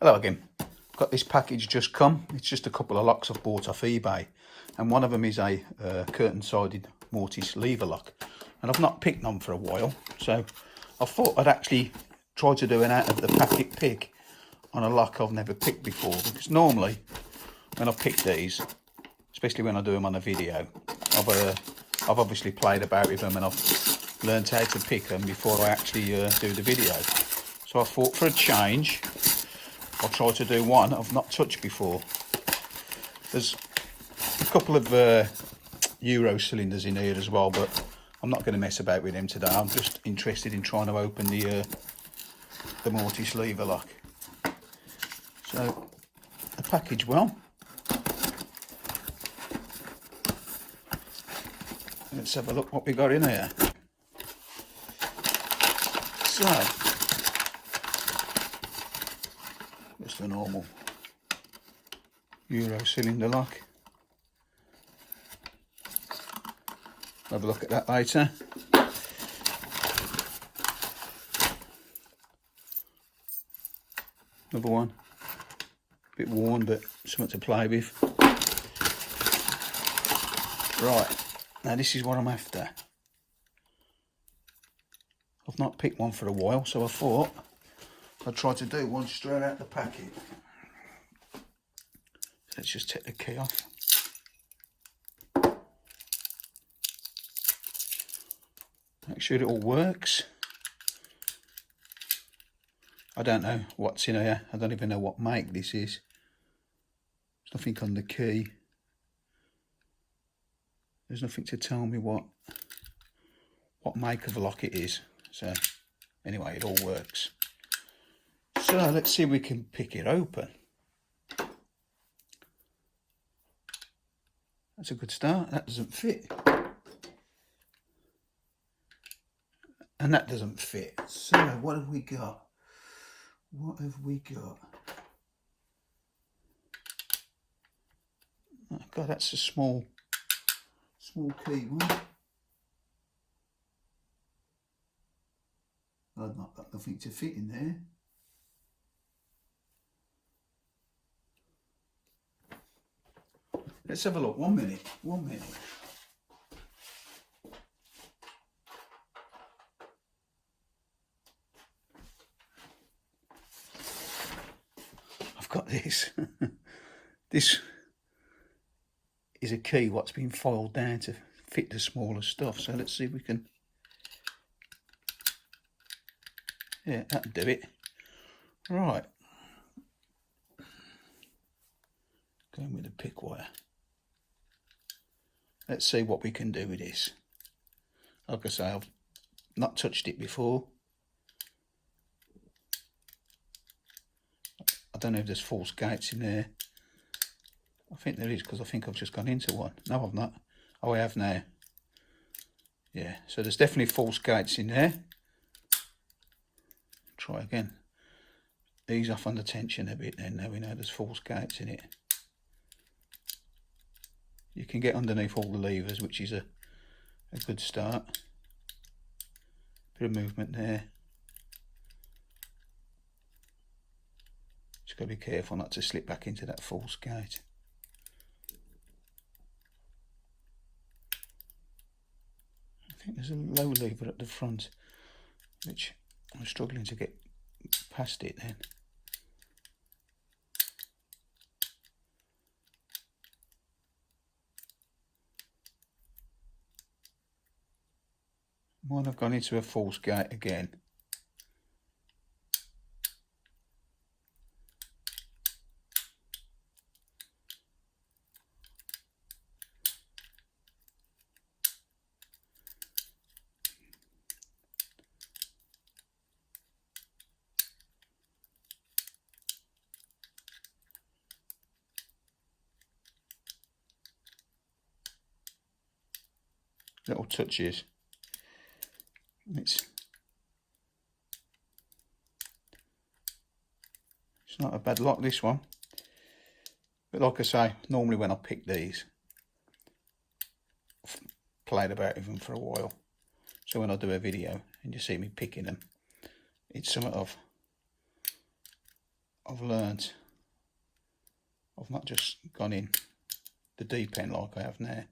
Hello again. Got this package just come. It's just a couple of locks I've bought off eBay, and one of them is a curtain-sided mortise lever lock, and I've not picked them for a while, so I thought I'd actually try to do an out of the packet pick on a lock I've never picked before, because normally when I pick these, especially when I do them on a video, I've obviously played about with them and I've learned how to pick them before I actually do the video. So I thought for a change I'll try to do one I've not touched before. There's a couple of Euro cylinders in here as well, but I'm not going to mess about with them today. I'm just interested in trying to open the mortise lever lock. So the package well. Let's have a look what we got in here. So just a normal Euro cylinder lock. Have a look at that later. Another one, a bit worn but something to play with. Right, now this is what I'm after. I've not picked one for a while, so I thought I'd try to do one straight out the packet. Let's just take the key off. Make sure it all works. I don't know what's in here. I don't even know what make this is. There's nothing on the key. There's nothing to tell me what make of a lock it is. So anyway, it all works. So let's see if we can pick it open. That's a good start. That doesn't fit. And that doesn't fit. So what have we got? What have we got? Oh God, that's a small key one. I've not got nothing to fit in there. Let's have a look. 1 minute. 1 minute. I've got this. This is a key what's been filed down to fit the smaller stuff. So let's see if we can. Yeah, that'll do it. Right. Going with the pick wire. Let's see what we can do with this. Like I say, I've not touched it before. I don't know if there's false gates in there. I think there is, because I think I've just gone into one. No, I've not. Oh, I have now. Yeah, so there's definitely false gates in there. Try again. Ease off on the tension a bit then. Now we know there's false gates in it. You can get underneath all the levers, which is a good start. Bit of movement there. Just got to be careful not to slip back into that false gate. I think there's a low lever at the front, which I'm struggling to get past it then. Might have gone into a false gate again. Little touches. It's not a bad lock, this one. But like I say, normally when I pick these, I've played about with them for a while. So when I do a video and you see me picking them, it's something I've learnt I've not just gone in the deep end like I have now.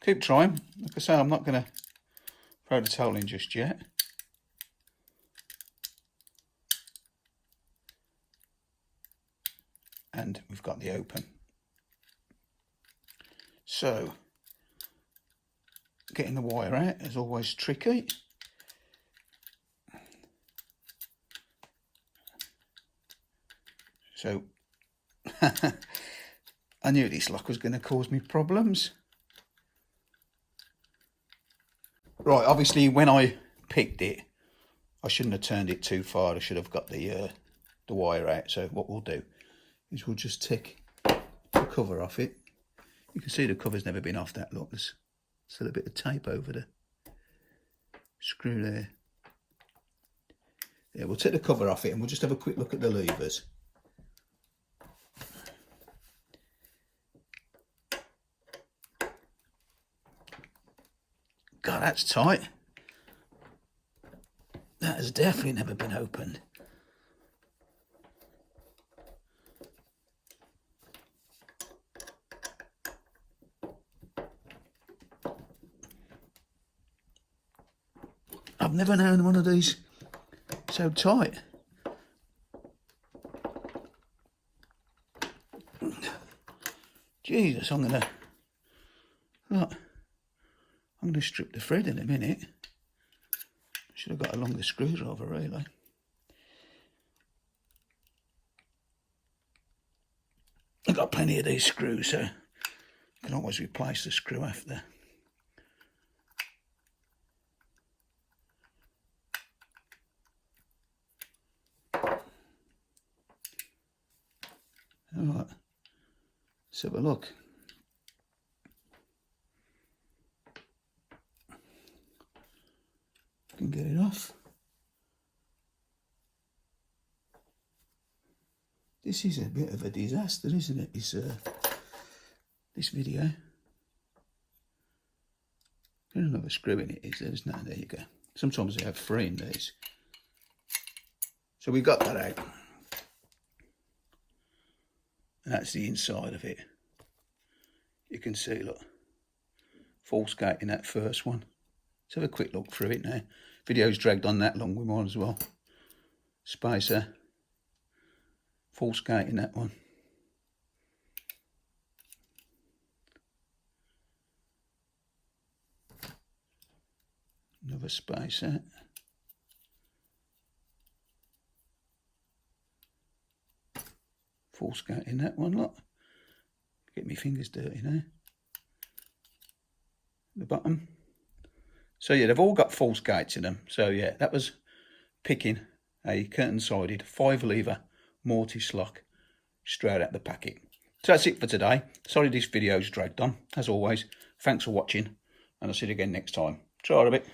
Keep trying. Like I say, I'm not going to throw the towel in just yet. And we've got the open. So, getting the wire out is always tricky. So, I knew this lock was going to cause me problems. Right, obviously when I picked it, I shouldn't have turned it too far. I should have got the wire out. So what we'll do is we'll just take the cover off it. You can see the cover's never been off that. Look, there's still a bit of tape over the screw there. Yeah, we'll take the cover off it and we'll just have a quick look at the levers. God, that's tight. That has definitely never been opened. I've never known one of these so tight. Jesus, I'm gonna strip the thread in a minute. Should have got a longer screwdriver, really. I've got plenty of these screws, so I can always replace the screw after. Alright, let's have a look. Can get it off. This is a bit of a disaster, isn't it? This video. There's another screw in it, is there? There you go. Sometimes they have 3 in these. So we got that out. And that's the inside of it. You can see, look, false gate in that first one. Let's have a quick look through it now. Video's dragged on that long, we might as well. Spacer. False gate in that one. Another spacer. False gate in that one, look. Get my fingers dirty now. The bottom. So yeah, they've all got false gates in them. So yeah, that was picking a curtain-sided 5-lever mortise lock straight out the packet. So that's it for today. Sorry this video's dragged on. As always, thanks for watching, and I'll see you again next time. Try a bit.